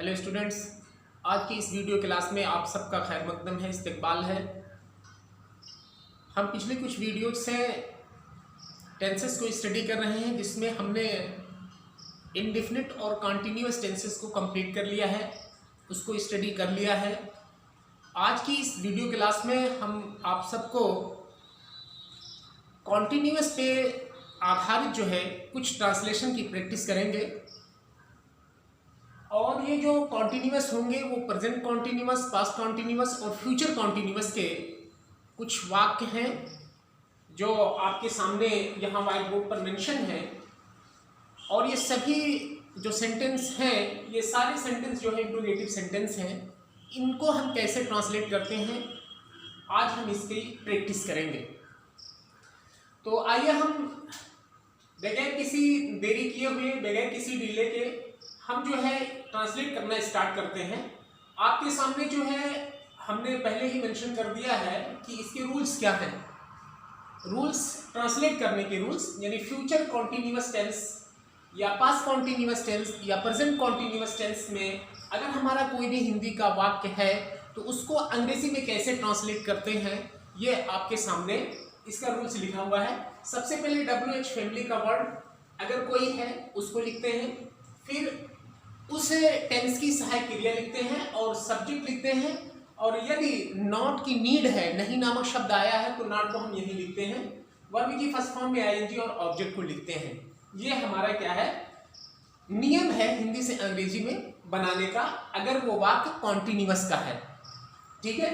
Hello students, आज की इस वीडियो क्लास में आप सबका खैर मकदम है, इस्तकबाल है। हम पिछले कुछ वीडियो से टेंसेस को स्टडी कर रहे हैं, जिसमें हमने इंडेफिनिट और कॉन्टिन्यूअस टेंसेस को कंप्लीट कर लिया है, उसको स्टडी कर लिया है। आज की इस वीडियो क्लास में हम आप सबको कॉन्टिन्यूअस पे आधारित जो है कुछ ट्रांसलेशन की प्रैक्टिस करेंगे। और ये जो कॉन्टिन्यूअस होंगे वो प्रेजेंट कॉन्टिन्यूअस, पास्ट कॉन्टिन्यूअस और फ्यूचर कॉन्टिन्यूअस के कुछ वाक्य हैं जो आपके सामने यहाँ व्हाइट बोर्ड पर मेंशन है। और ये सभी जो सेंटेंस हैं, ये सारे सेंटेंस जो है इंट्रोगेटिव सेंटेंस हैं। इनको हम कैसे ट्रांसलेट करते हैं, आज हम इसकी प्रैक्टिस करेंगे। तो आइए हम बगैर किसी देरी किए हुए, बगैर किसी डिले के हम जो है ट्रांसलेट करना स्टार्ट करते हैं। आपके सामने जो है हमने पहले ही मेंशन कर दिया है कि इसके रूल्स क्या हैं। रूल्स ट्रांसलेट करने के रूल्स, यानी फ्यूचर कॉन्टिन्यूअस टेंस या पास्ट कॉन्टिन्यूअस टेंस या प्रेजेंट कॉन्टिन्यूअस टेंस में अगर हमारा कोई भी हिंदी का वाक्य है तो उसको अंग्रेजी में कैसे ट्रांसलेट करते हैं, ये आपके सामने इसका रूल्स लिखा हुआ है। सबसे पहले WH फैमिली का वर्ड अगर कोई है उसको लिखते हैं, फिर उस टेंस की सहायक क्रिया लिखते हैं और सब्जेक्ट लिखते हैं। और यदि नॉट की नीड है, नहीं नामक शब्द आया है, तो नॉट को हम यही लिखते हैं। वर्ब की फर्स्ट फॉर्म में ING और ऑब्जेक्ट को लिखते हैं। ये हमारा क्या है, नियम है हिंदी से अंग्रेजी में बनाने का, अगर वो वाक्य कॉन्टिन्यूअस का है। ठीक है,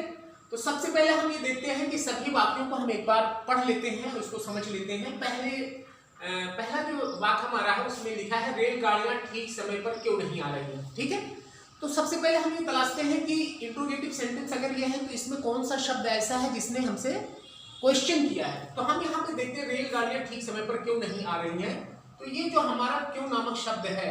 तो सबसे पहले हम ये देखते हैं कि सभी वाक्यों को हम एक बार पढ़ लेते हैं, उसको समझ लेते हैं। पहला जो वाक्य हमारा है उसमें लिखा है रेलगाड़ियां ठीक समय पर क्यों नहीं आ रही हैं। ठीक है, तो सबसे पहले हम ये तलाशते हैं कि इंट्रोगेटिव सेंटेंस अगर ये है तो इसमें कौन सा शब्द ऐसा है जिसने हमसे क्वेश्चन किया है। तो हम यहाँ पे देखते हैं रेलगाड़ियां ठीक समय पर क्यों नहीं आ रही हैं। तो ये जो हमारा क्यों नामक शब्द है,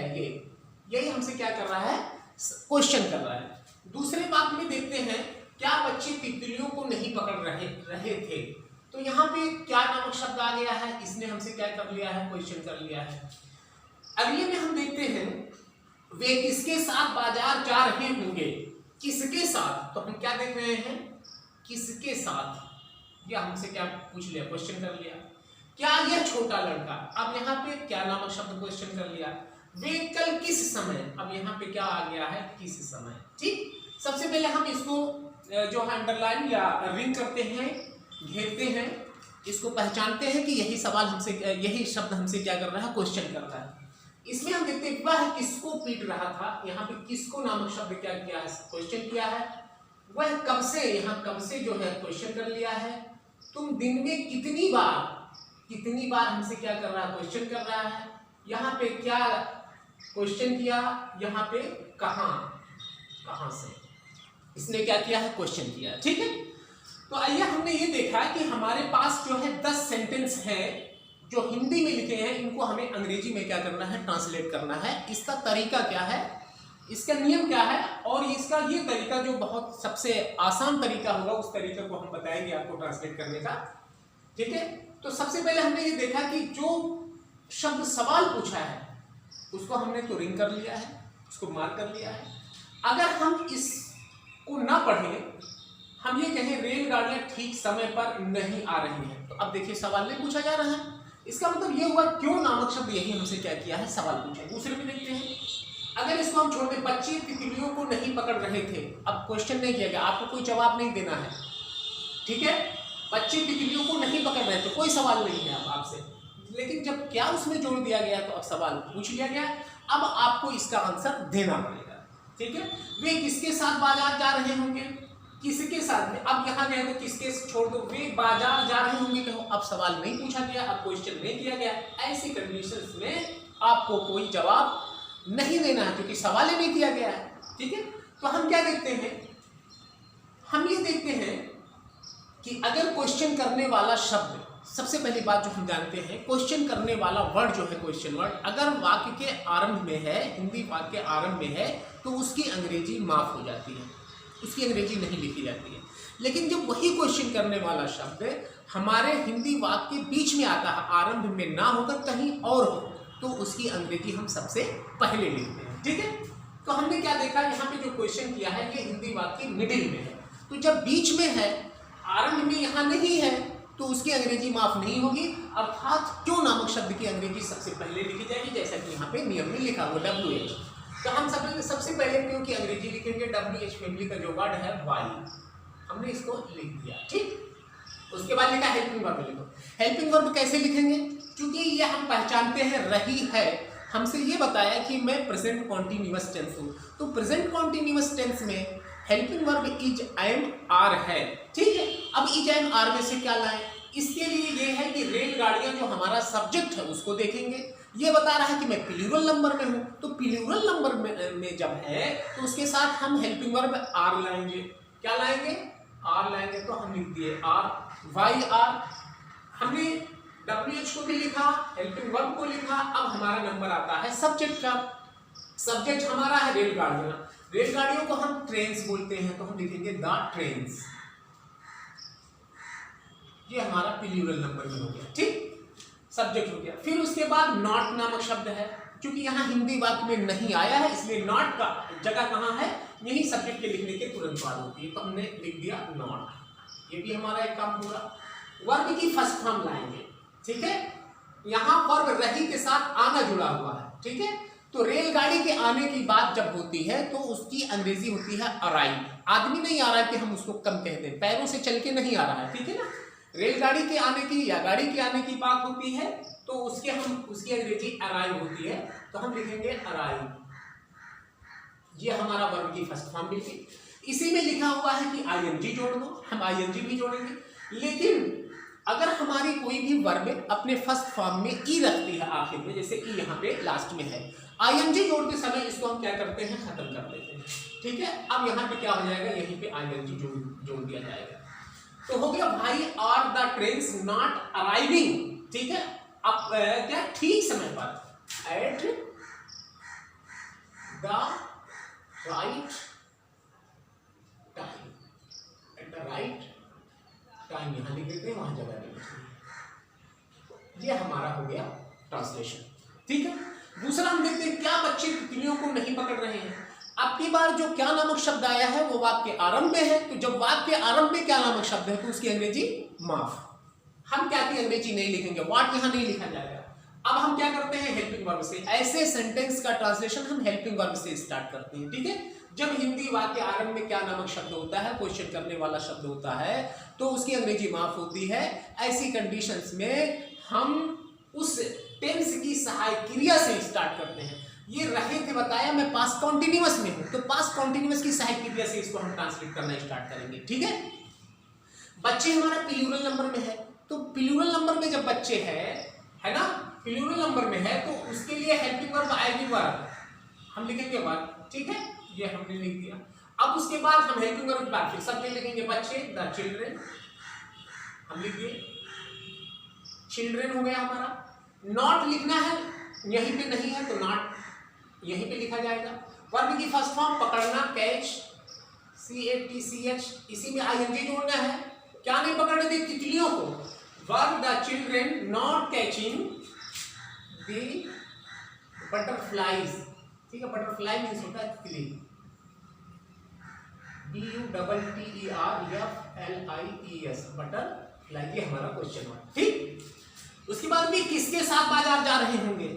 यही हमसे क्या कर रहा है, क्वेश्चन कर रहा है। दूसरे वाक्य में देखते हैं क्या बच्चे तितलियों को नहीं पकड़ रहे थे। तो यहाँ पे क्या नामक शब्द आ गया है, इसने हमसे क्या कर लिया है, क्वेश्चन कर लिया है। अगले में हम देखते हैं वे किसके साथ बाजार जा रहे होंगे। किसके साथ, तो हम क्या देख रहे हैं, किसके साथ, यह हमसे क्या पूछ लिया, क्वेश्चन कर लिया। क्या यह छोटा लड़का, अब यहाँ पे क्या नामक शब्द क्वेश्चन कर लिया। वे कल किस समय, अब यहाँ पे क्या आ गया है, किस समय। ठीक, सबसे पहले हम इसको जो है अंडरलाइन या रिंग करते हैं, घेरते हैं, इसको पहचानते हैं कि यही सवाल हमसे, यही शब्द हमसे क्या कर रहा है, क्वेश्चन कर रहा है। इसमें हम देखते हैं वह किसको पीट रहा था। यहाँ पे किसको नामक शब्द क्या किया है, क्वेश्चन किया है। वह कब से, यहाँ कब से जो है क्वेश्चन कर लिया है। तुम दिन में कितनी बार हमसे क्या कर रहा है, क्वेश्चन कर रहा है। यहाँ पे क्या क्वेश्चन किया, यहाँ पे कहाँ से, इसने क्या किया है, क्वेश्चन किया। ठीक है, तो आइए हमने ये देखा कि हमारे पास जो है 10 सेंटेंस हैं जो हिंदी में लिखे हैं, इनको हमें अंग्रेजी में क्या करना है, ट्रांसलेट करना है। इसका तरीका क्या है, इसका नियम क्या है, और इसका ये तरीका जो बहुत सबसे आसान तरीका होगा उस तरीके को हम बताएंगे आपको ट्रांसलेट करने का। ठीक है, तो सबसे पहले हमने ये देखा कि जो शब्द सवाल पूछा है उसको हमने तो रिंग कर लिया है, उसको मार्क कर लिया है। अगर हम इसको ना पढ़ें, हम ये कहें रेलगाड़ियां ठीक समय पर नहीं आ रही हैं, तो अब देखिए सवाल नहीं पूछा जा रहा है। इसका मतलब ये हुआ क्यों नामक शब्द यही हमसे क्या किया है, सवाल पूछा। दूसरे में देखते हैं, अगर इसको हम छोड़ दें, बच्चे तितलियों को नहीं पकड़ रहे थे, अब क्वेश्चन नहीं किया गया, आपको कोई जवाब नहीं देना है। ठीक है, बच्चे तितलियों को नहीं पकड़ रहे थे, कोई सवाल नहीं है अब आपसे, लेकिन जब क्या उसमें जोड़ दिया गया तो अब सवाल पूछ लिया गया, अब आपको इसका आंसर देना पड़ेगा। ठीक है, वे किसके साथ बाजार जा रहे होंगे, किसके साथ में, अब यहाँ गए तो किसके छोड़ दो, वे बाजार जा रहे होंगे कहो, अब सवाल नहीं पूछा गया, अब क्वेश्चन नहीं किया गया। ऐसी कंडीशंस में आपको कोई जवाब नहीं देना है क्योंकि सवाल ही नहीं किया गया है। ठीक है, तो हम क्या देखते हैं, हम ये देखते हैं कि अगर क्वेश्चन करने वाला शब्द, सबसे पहली बात जो हम जानते हैं, क्वेश्चन करने वाला वर्ड जो है, क्वेश्चन वर्ड, अगर वाक्य के आरंभ में है, हिंदी वाक्य के आरंभ में है, तो उसकी अंग्रेजी माफ हो जाती है, उसकी अंग्रेजी नहीं लिखी जाती है। लेकिन जब वही क्वेश्चन करने वाला शब्द हमारे हिंदी वाक्य के बीच में आता है, आरंभ में ना होकर कहीं और हो, तो उसकी अंग्रेजी हम सबसे पहले लिखते हैं। ठीक है, तो हमने क्या देखा, यहाँ पे जो क्वेश्चन किया है ये हिंदी वाक्य मिडिल में है, तो जब बीच में है, आरंभ में यहाँ नहीं है, तो उसकी अंग्रेजी माफ नहीं होगी, अर्थात क्यों नामक शब्द की अंग्रेजी सबसे पहले लिखी जाएगी, जैसा कि यहाँ पे नियम में लिखा हुआ WH। तो हम सबसे पहले क्यों की अंग्रेजी लिखेंगे, WH फैमिली का जो वर्ड है वाई, हमने इसको लिख दिया, ठीक। उसके बाद लिखा हेल्पिंग वर्ब लिखो। हेल्पिंग वर्ब कैसे लिखेंगे, क्योंकि ये हम पहचानते हैं रही है, हमसे ये बताया कि मैं प्रेजेंट कॉन्टिन्यूअस टेंस हूँ, तो प्रेजेंट कॉन्टिन्यूअस टेंस में helping verb is am are है, ठीक है। अब इज एम आर में से क्या लाएं, इसके लिए ये है कि रेलगाड़ियां जो हमारा सब्जेक्ट है उसको देखेंगे। ये बता रहा है कि मैं प्लूरल नंबर में हूं, तो प्लूरल नंबर में जब है तो उसके साथ हम हेल्पिंग वर्ब आर लाएंगे। क्या लाएंगे, आर लाएंगे। तो हम लिख दिए आर, वाई आर, हमने WH को भी लिखा, हेल्पिंग वर्ब को लिखा। अब हमारा नंबर आता है सब्जेक्ट का। सब्जेक्ट हमारा है रेलगाड़ियां, रेलगाड़ियों को हम ट्रेन्स बोलते हैं, तो हम लिखेंगे द ट्रेन्स। ये हमारा प्लूरल नंबर में हो गया, ठीक, सब्जेक्ट हो गया। फिर उसके बाद नॉट नामक शब्द है, क्योंकि यहाँ हिंदी वाक्य में नहीं आया है, इसलिए नॉट का जगह कहाँ है, यही सब्जेक्ट के लिखने के तुरंत बाद होती है, तो हमने लिख दिया नॉट। ये भी हमारा एक काम पूरा। वर्ब की फर्स्ट फॉर्म लाएंगे, ठीक है। यहाँ वर्ब रही के साथ आना जुड़ा हुआ है, ठीक है। तो रेलगाड़ी के आने की बात जब होती है तो उसकी अंग्रेजी होती है अराइव। आदमी नहीं आ रहा है कि हम उसको कम कहते हैं, पैरों से चल के नहीं आ रहा है, ठीक है ना। रेलगाड़ी के आने की या गाड़ी के आने की बात होती है तो उसकी अंग्रेजी अराइव होती है, तो हम लिखेंगे अराइव। ये हमारा वर्ब की फर्स्ट फॉर्म लिखी। इसी में लिखा हुआ है कि आईएनजी जोड़ दो, हम आईएनजी भी जोड़ेंगे। लेकिन अगर हमारी कोई भी वर्ब अपने फर्स्ट फॉर्म में ई रखती है आखिर में, जैसे ई यहाँ पे लास्ट में है, आईएनजी जोड़ते समय इसको हम क्या करते हैं, खत्म कर देते हैं, ठीक है। अब यहाँ पे क्या हो जाएगा, यहीं पे आईएनजी जोड़ दिया जाएगा। तो हो गया भाई are the trains not arriving, ठीक है। अब क्या, ठीक समय पर, at the right time, at the right time यहां लिख देते हैं, वहां जगह नहीं लिखते। ये हमारा हो गया ट्रांसलेशन, ठीक है। दूसरा हम देखते हैं क्या बच्चे तितलियों को नहीं पकड़ रहे हैं। अब की बार जो क्या नामक शब्द आया है वो वाक्य आरंभ में है, तो जब वाक्य आरंभ में क्या नामक शब्द है तो उसकी अंग्रेजी माफ। हम क्या की अंग्रेजी नहीं लिखेंगे, व्हाट यहां नहीं लिखा जाएगा। अब हम क्या करते हैं, हेल्पिंग वर्ब से। ऐसे सेंटेंस का ट्रांसलेशन हम हेल्पिंग वर्ब से स्टार्ट करते हैं, ठीक है। जब हिंदी वाक्य आरंभ में क्या नामक शब्द होता है, क्वेश्चन करने वाला शब्द होता है, तो उसकी अंग्रेजी माफ होती है। ऐसी कंडीशंस में हम उस टेंस की सहायक क्रिया से स्टार्ट करते हैं। ये रहे थे बताया, मैं पास्ट कॉन्टिन्यूअस में हूं, तो पास्ट कॉन्टिन्यूअस की सहायक क्रिया से इसको हम ट्रांसलेट करना स्टार्ट करेंगे, ठीक है। बच्चे हमारा प्लूरल नंबर में है, तो प्लूरल नंबर में जब बच्चे है ना, प्लूरल नंबर में है, तो उसके लिए हेल्पिंग वर्ब आएगी वर्ब, हम लिखेंगे वर्ब, ठीक है। ये हमने लिख दिया। अब उसके बाद हम हेल्पिंग वर्ब बाद फिर सब लिखेंगे, बच्चे द चिल्ड्रेन, हम लिख दिए चिल्ड्रेन हो गया हमारा। नॉट लिखना है, यहीं पे नहीं है तो नॉट यहीं पे लिखा जाएगा। वर्ब की फर्स्ट फॉर्म पकड़ना, कैच, CATCH, इसी में आईएनजी जोड़ना है। क्या नहीं पकड़ने दी, तितलियों को। Verb the children not catching the butterflies, ठीक है। बटरफ्लाई मीन्स होता है तितली, BUTTERFLIES, बटरफ्लाई। ये हमारा क्वेश्चन वर्ड, ठीक। उसके बाद भी किसके साथ बाजार जा रहे होंगे,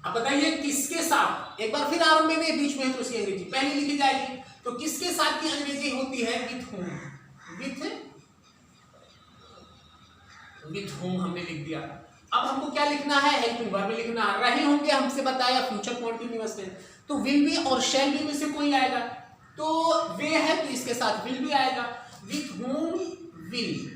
अब बताइए किसके साथ। एक बार फिर आरंभ में बीच में है तो उसकी अंग्रेजी पहले लिखी जाएगी, तो किसके साथ की अंग्रेजी होती है, विथ होम, विथ होम हमने लिख दिया। अब हमको क्या लिखना है, हेल्पिंग वर्ब में लिखना है। रहे होंगे हमसे बताया फ्यूचर कॉन्टिन्यूअस टेंस, तो विल बी और शैल बी में से कोई आएगा, तो वे है तो इसके साथ विल भी आएगा, विथ होम विल।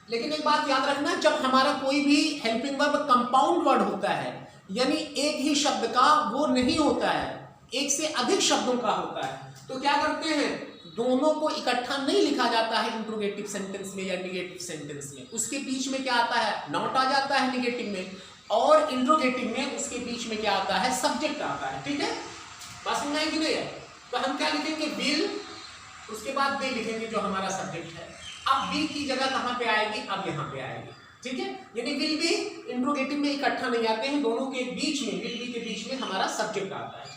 लेकिन एक बात याद रखना, जब हमारा कोई भी हेल्पिंग वर्ब कंपाउंड वर्ड होता है, यानी एक ही शब्द का वो नहीं होता है, एक से अधिक शब्दों का होता है, तो क्या करते हैं, दोनों को इकट्ठा नहीं लिखा जाता है इंट्रोगेटिव सेंटेंस में या निगेटिव सेंटेंस में। उसके बीच में क्या आता है, नॉट आ जाता है निगेटिव में, और इंट्रोगेटिव में उसके बीच में क्या आता है, सब्जेक्ट आता है, ठीक है। बात समझ आई कि नहीं है। तो हम क्या लिखेंगे, विल, उसके बाद बी लिखेंगे जो हमारा सब्जेक्ट है। अब बी की जगह कहां पे आएगी, अब यहां पे आएगी, ठीक है। यानी विल बी इंट्रोगेटिव में इकट्ठा नहीं आते हैं, दोनों के बीच में, विल बी के बीच में हमारा हमारा सब्जेक्ट आता है।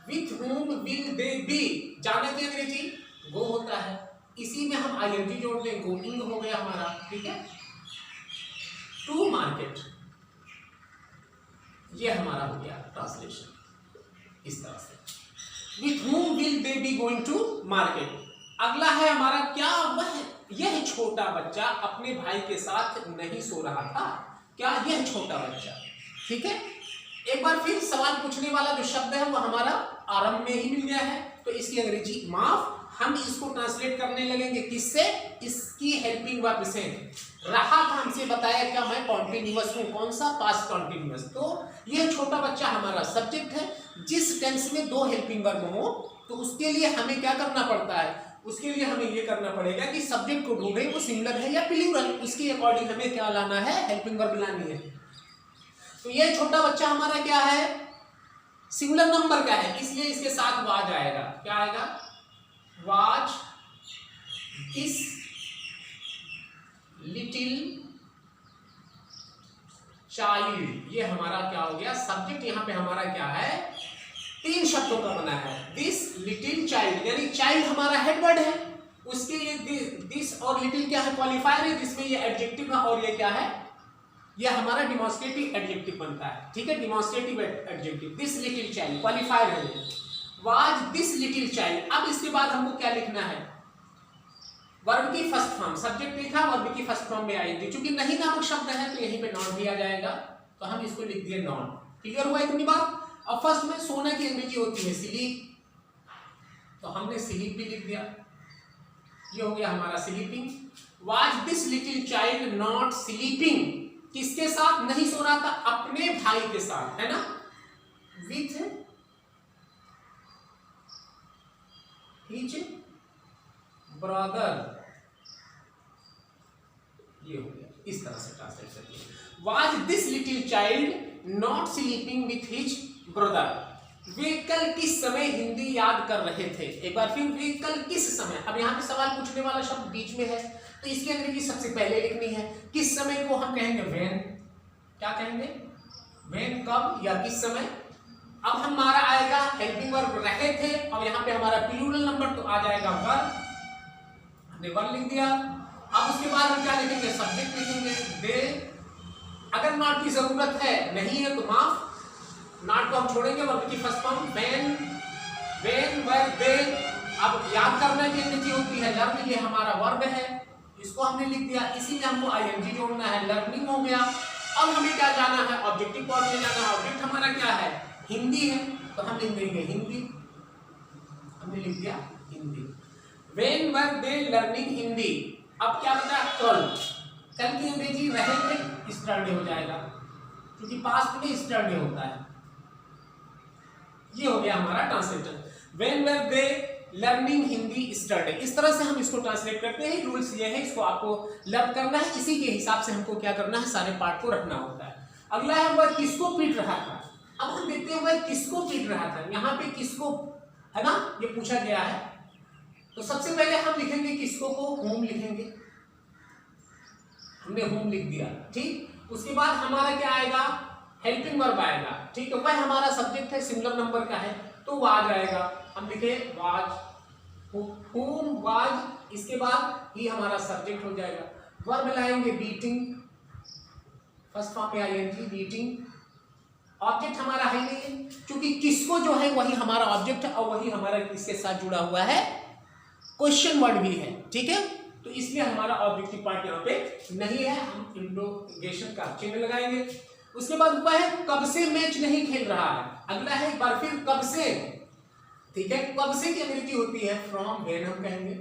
With whom will they be, जाने की अंग्रेजी गो होता है, इसी में हम आईएनजी जोड़ दें, गोइंग हो गया हमारा, ठीक है। टू मार्केट, ये हमारा हो गया ट्रांसलेशन इस तरह से। With whom will they be going to market। अगला है हमारा क्या वह यह छोटा बच्चा अपने भाई के साथ नहीं सो रहा था, क्या यह छोटा बच्चा, ठीक है। एक बार फिर सवाल पूछने वाला जो शब्द है वो हमारा आरंभ में ही मिल गया है, तो इसकी अंग्रेजी माफ, हम इसको ट्रांसलेट करने लगेंगे किससे, इसकी हेल्पिंग वर्ब से। रहा था हमसे बताया क्या, मैं कॉन्टिन्यूअस हूं, कौन सा, पास्ट कॉन्टिन्यूअस। तो यह छोटा बच्चा हमारा सब्जेक्ट है। जिस टेंस में दो हेल्पिंग वर्ब हो तो उसके लिए हमें क्या करना पड़ता है, उसके लिए हमें ये करना पड़ेगा कि सब्जेक्ट को ढूंढें वो सिंगुलर है या प्लूरल, उसके अकॉर्डिंग हमें क्या लाना है, हेल्पिंग वर्ब लानी है। तो ये छोटा बच्चा हमारा क्या है, सिंगुलर नंबर का है, इसलिए इसके साथ वाज आएगा, क्या आएगा, वाज दिस लिटिल चाइल्ड। ये हमारा क्या हो गया, सब्जेक्ट यहाँ पे हमारा क्या है, तीन शब्दों का बना है, दिस लिटिल चाइल्ड, यानी चाइल्ड हमारा हेडवर्ड है, उसके ये दिस और लिटिल क्या है, क्वालिफायर है, जिसमें ये एडजेक्टिव है, और ये क्या है, ये हमारा डिमॉन्स्ट्रेटिव एडजेक्टिव बनता है, ठीक है, demonstrative adjective. This little child qualifier है, वाज दिस लिटिल चाइल्ड। अब इसके बाद हमको क्या लिखना है, वर्ब की फर्स्ट फॉर्म, सब्जेक्ट लिखा, वर्ब की फर्स्ट फॉर्म में आएगी, क्योंकि नहीं नामक शब्द है तो यहीं पे नॉन भी आ जाएगा, तो हम इसको लिख दिए नॉन। क्लियर हुआ इतनी बात। अब फर्स्ट में सोना की अंग्रेजी होती है स्लीप, तो हमने स्लीप भी लिख दिया, ये हो गया हमारा sleeping. Was this little child not sleeping, किसके साथ नहीं सो रहा था, अपने भाई के साथ, है ना, विथ हिज ब्रदर, ये हो गया, इस तरह से ट्रांसलेट करिए। Was this little child not sleeping with his brother. वे कल किस समय हिंदी याद कर रहे थे, एक बार फिर, वे कल किस समय। अब यहाँ पे सवाल पूछने वाला शब्द बीच में है, तो इसकी अंग्रेजी सबसे पहले लिखनी है। किस समय को हम कहेंगे व्हेन, क्या कहेंगे, व्हेन, कब या किस समय। अब हमारा आएगा हेल्पिंग वर्ब रहे थे, और यहाँ पे हमारा प्लूरल नंबर तो आ जाएगा वर्ब, हमने वर्ब लिख दिया। अब उसके बाद हम क्या लिखेंगे, सब्जेक्ट लिखेंगे, दे। अगर नॉट की जरूरत है, नहीं है तो माफ, नॉट को हम छोड़ेंगे, वर्ब की first form when, when, where, they. अब याद करने की अंग्रेजी होती है लर्न, ये हमारा वर्ब है, इसको हमने लिख दिया, इसी में हमको आईएनजी जोड़ना है, लर्निंग हो गया। अब हमें क्या जाना है, ऑब्जेक्टिव फॉर्म में जाना है, ऑब्जेक्ट हमारा क्या है, हिंदी है, तो हम लिख देंगे हिंदी, हमने लिख दिया Hindi. When were they learning Hindi. अब क्या बता, कल, कल की अंग्रेजी रहे थे, यस्टरडे हो जाएगा, क्योंकि पास्ट में यस्टरडे होता है। ये हो गया हमारा translation, when were they learning Hindi yesterday. इस तरह से हम इसको ट्रांसलेट करते हैं। रूल्स ये है, इसको आपको लर्न करना है, इसी के हिसाब से हमको क्या करना है, सारे पार्ट को रखना होता है। अगला है वह किसको पीट रहा था। अब हम देखते हैं वह किसको पीट रहा था, यहाँ पे किसको है ना, ये पूछा गया है, तो सबसे पहले हम लिखेंगे किसको को, होम लिखेंगे, हमने होम लिख दिया, ठीक। उसके बाद हमारा क्या आएगा, हेल्पिंग वर्ब आएगा, ठीक है, वह हमारा सब्जेक्ट है, सिंगुलर नंबर का है, तो वाज आएगा, हम लिखे वाज, whom वाज, इसके बाद ही हमारा सब्जेक्ट हो जाएगा। वर्ब लाएंगे बीटिंग, फर्स्ट फॉर्म में आईएनजी, बीटिंग। ऑब्जेक्ट हमारा है नहीं है, क्योंकि किसको जो है वही हमारा ऑब्जेक्ट है, और वही हमारा इसके साथ जुड़ा हुआ है, क्वेश्चन वर्ड भी है, ठीक है, तो इसलिए हमारा ऑब्जेक्टिव पार्ट यहाँ पे नहीं है, हम इंट्रोगेशन का चिन्ह लगाएंगे। उसके बाद हुआ है कब से मैच नहीं खेल रहा है। अगला है एक बार फिर कब से, ठीक है, कब से की अंग्रेजी होती है फ्रॉम व्हेन, हम कहेंगे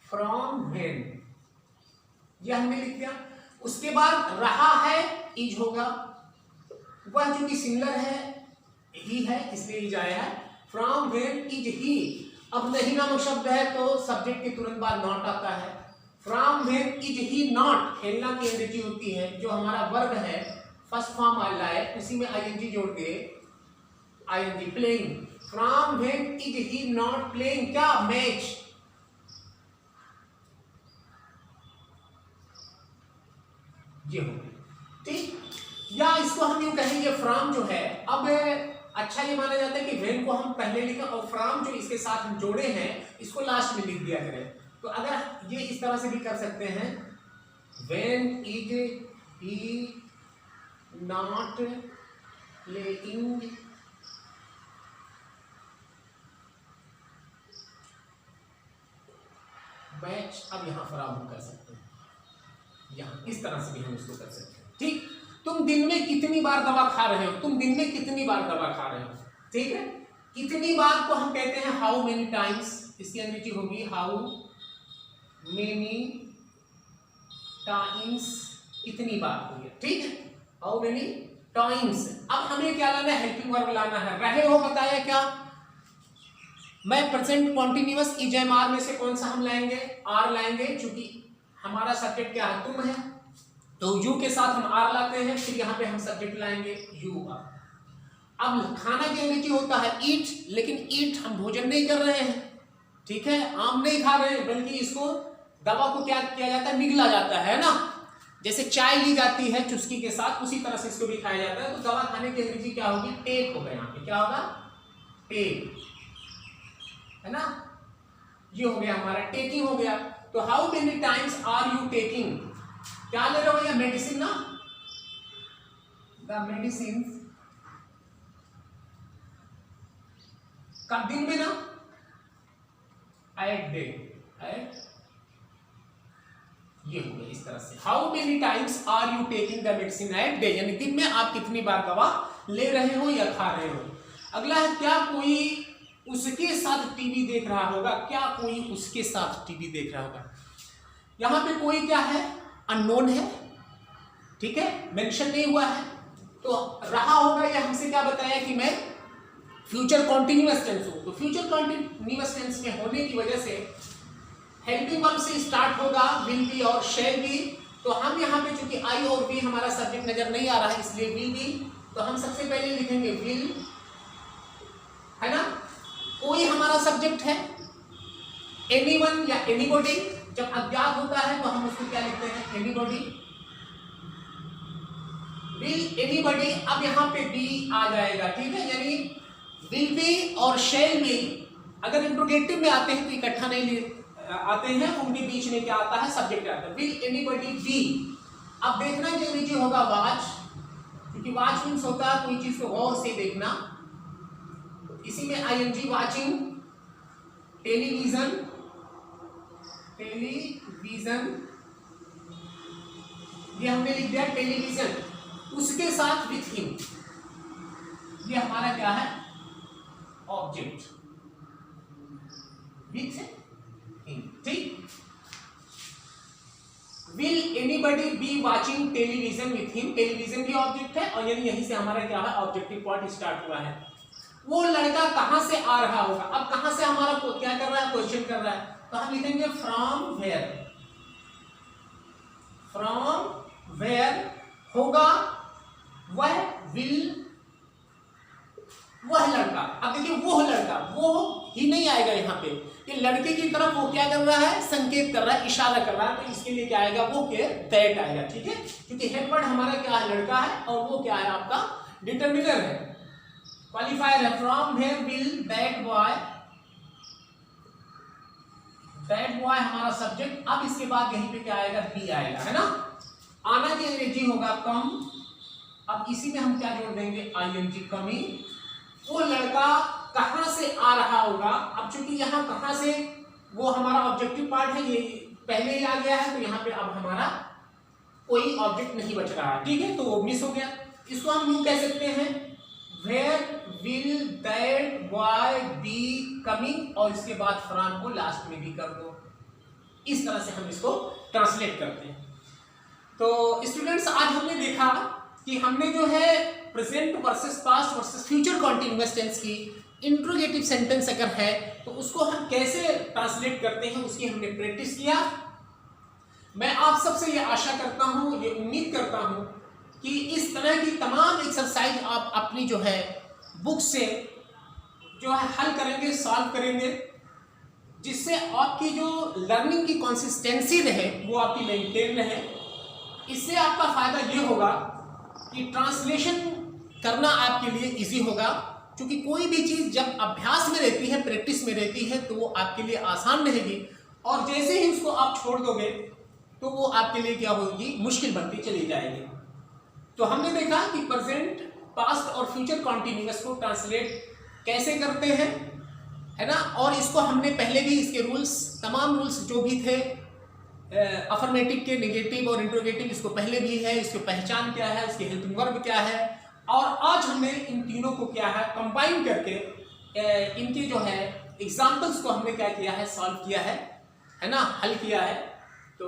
फ्रॉम व्हेन, ये हमने लिख दिया। उसके बाद रहा है, इज होगा, वह जो कि सिंगुलर है, ही है, इसलिए इज आया है, फ्रॉम व्हेन इज ही। अब नहीं नामक शब्द है तो सब्जेक्ट के तुरंत बाद नॉट आता है, from when is he not, खेलना की अंग्रेजी होती है, जो हमारा वर्ब है फर्स्ट फॉर्म आ रहा है, उसी में आईएनजी जोड़ के ING, playing, from when is he not playing, क्या, मैच। ये हो गया, ठीक, या इसको हम यूं कहेंगे फ्रॉम जो है, अब अच्छा ये माना जाता है कि व्हेन को हम पहले लिखें और फ्रॉम जो इसके साथ हम जोड़े हैं इसको लास्ट में लिख दिया करें। तो अगर ये इस तरह से भी कर सकते हैं, when is he not playing match, अब यहां फ्रॉम हम कर सकते हैं, यहां इस तरह से भी हम इसको कर सकते हैं। ठीक, तुम दिन में कितनी बार दवा खा रहे हो, तुम दिन में कितनी बार दवा खा रहे हो, ठीक है। कितनी बार को हम कहते हैं हाउ मेनी टाइम्स, इसकी अंग्रेजी होगी हाउ मेनी टाइम्स, कितनी बार हो गया, ठीक है, हाउ मेनी टाइम्स। अब हमें क्या लाना है, हेल्पिंग वर्ब लाना है। रहे हो बताया क्या, मैं present continuous is am are में से कौन सा हम लाएंगे, आर लाएंगे, क्योंकि हमारा सब्जेक्ट क्या है, तुम है, तो यू के साथ हम आर लाते हैं, फिर यहाँ पे हम सब्जेक्ट लाएंगे यू आर। अब खाना की अंग्रेजी होता है ईट, लेकिन ईट हम भोजन नहीं कर रहे हैं, ठीक है, आम नहीं खा रहे हैं, बल्कि इसको दवा को क्या किया जाता है, निगला जाता है ना, जैसे चाय ली जाती है चुस्की के साथ, उसी तरह से इसको भी खाया जाता है। तो दवा खाने की अंग्रेजी क्या होगी, टेक होगा, यहाँ पे क्या होगा, टेक, है ना, ये हो गया हमारा टेकिंग हो गया। तो how many times are you taking, क्या ले रहे हो भैया, मेडिसिन ना, द मेडिसिन, कब दिन में ना, एट डे, एट, ये हो गया इस तरह से, how many times are you taking the medicine at day, यानी दिन में आप कितनी बार दवा ले रहे हो या खा रहे हो। अगला है, क्या कोई उसके साथ टीवी देख रहा होगा, क्या कोई उसके साथ टीवी देख रहा होगा। यहां पे कोई क्या है, अननोन है, ठीक है, मेंशन नहीं हुआ है, तो रहा होगा या हमसे क्या बताया कि मैं फ्यूचर कॉन्टिन्यूअस टेंस हूं, तो फ्यूचर कॉन्टिन्यूअस टेंस में होने की वजह से हेल्पिंग वर्ब से स्टार्ट होगा विल बी और शैल बी। तो हम यहाँ पे चूंकि आई और बी हमारा सब्जेक्ट नजर नहीं आ रहा है, इसलिए विल बी, तो हम सबसे पहले लिखेंगे विल, है ना, कोई हमारा सब्जेक्ट है, एनीवन या एनीबॉडी, जब अज्ञात होता है तो हम उसको क्या लिखते हैं, एनीबॉडी, विल एनीबॉडी। अब यहाँ पे बी आ जाएगा, ठीक है, यानी विल बी और शैल बी अगर इंट्रोगेटिव में आते हैं तो इकट्ठा नहीं आते हैं, उनके बीच में क्या आता है, सब्जेक्ट आता है, विल एनीबॉडी बी। अब देखना जो नीचे होगा वाच, क्योंकि वाच मीन्स होता है कोई चीज को गौर से देखना, इसी में आईएनजी, वाचिंग, टेलीविजन, टेलीविजन, ये हमने लिख दिया टेलीविजन, उसके साथ विथ हिम, ये हमारा क्या है, ऑब्जेक्ट, विथ हिम, ठीक। Will anybody be watching television with him, television भी ऑब्जेक्ट है, और यानी यहीं से हमारा क्या है, ऑब्जेक्टिव पार्ट स्टार्ट हुआ है। वो लड़का कहां से आ रहा होगा, अब कहां से हमारा क्या कर रहा है, क्वेश्चन कर रहा है, तो हम लिखेंगे फ्रॉम वेयर, फ्रॉम वेयर होगा, वह विल, वह लड़का। अब देखिए वो लड़का, वो ही नहीं आएगा यहाँ पे, ये लड़के की तरफ वो क्या कर रहा है, संकेत कर रहा है, इशारा कर रहा है, तो इसके लिए क्या आएगा, वो के दैट आएगा, ठीक है, क्योंकि हेड वर्ड हमारा क्या है, लड़का है, और वो क्या है, आपका डिटर्मिनर है, क्वालिफायर है, from where will that boy, that boy हमारा सब्जेक्ट। अब इसके बाद यहीं पे क्या आएगा, बी आएगा, है ना, आना की अंग्रेजी होगा कम, अब इसी में हम क्या जोड़ देंगे, आईएनजी, कमिंग, वो लड़का कहां से आ रहा होगा। अब चूंकि यहाँ कहां से वो हमारा ऑब्जेक्टिव पार्ट है, ये पहले ही आ गया है, तो यहाँ पे अब हमारा कोई ऑब्जेक्ट नहीं बच रहा है, ठीक है, तो वो मिस हो गया। इसको हम यूं कह सकते हैं, where will that boy be coming, और इसके बाद फ्रॉम को लास्ट में भी कर दो, इस तरह से हम इसको ट्रांसलेट करते हैं। तो स्टूडेंट्स, आज हमने देखा कि हमने जो है present versus past versus future continuous tense की इंट्रोगेटिव सेंटेंस अगर है तो उसको हम कैसे ट्रांसलेट करते हैं, उसकी हमने प्रैक्टिस किया। मैं आप सबसे ये आशा करता हूं, ये उम्मीद करता हूं कि इस तरह की तमाम एक्सरसाइज आप अपनी जो है बुक से जो है हल करेंगे, सॉल्व करेंगे, जिससे आपकी जो लर्निंग की कंसिस्टेंसी रहे वो आपकी मेंटेन रहे। इससे आपका फायदा ये होगा कि ट्रांसलेशन करना आपके लिए इजी होगा, क्योंकि कोई भी चीज़ जब अभ्यास में रहती है, प्रैक्टिस में रहती है, तो वो आपके लिए आसान रहेगी, और जैसे ही उसको आप छोड़ दोगे तो वो आपके लिए क्या होगी, मुश्किल बनती चली जाएगी। तो हमने देखा कि प्रेजेंट, पास्ट और फ्यूचर कॉन्टिन्यूअस को ट्रांसलेट कैसे करते हैं, है ना। और इसको हमने पहले भी इसके रूल्स, तमाम रूल्स जो भी थे अफर्मेटिव के, नेगेटिव और इंट्रोगेटिव, इसको पहले भी है, इसकी पहचान क्या है, इसके हेल्पिंग वर्ब क्या है, और आज हमने इन तीनों को क्या है कंबाइन करके इनके जो है एग्जाम्पल्स को हमने क्या किया है, सॉल्व किया है ना, हल किया है। तो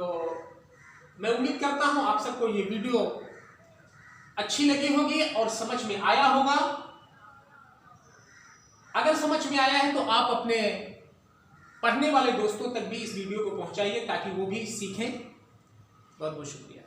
मैं उम्मीद करता हूं आप सबको ये वीडियो अच्छी लगी होगी और समझ में आया होगा। अगर समझ में आया है तो आप अपने पढ़ने वाले दोस्तों तक भी इस वीडियो को पहुंचाइए ताकि वो भी सीखें। बहुत बहुत शुक्रिया।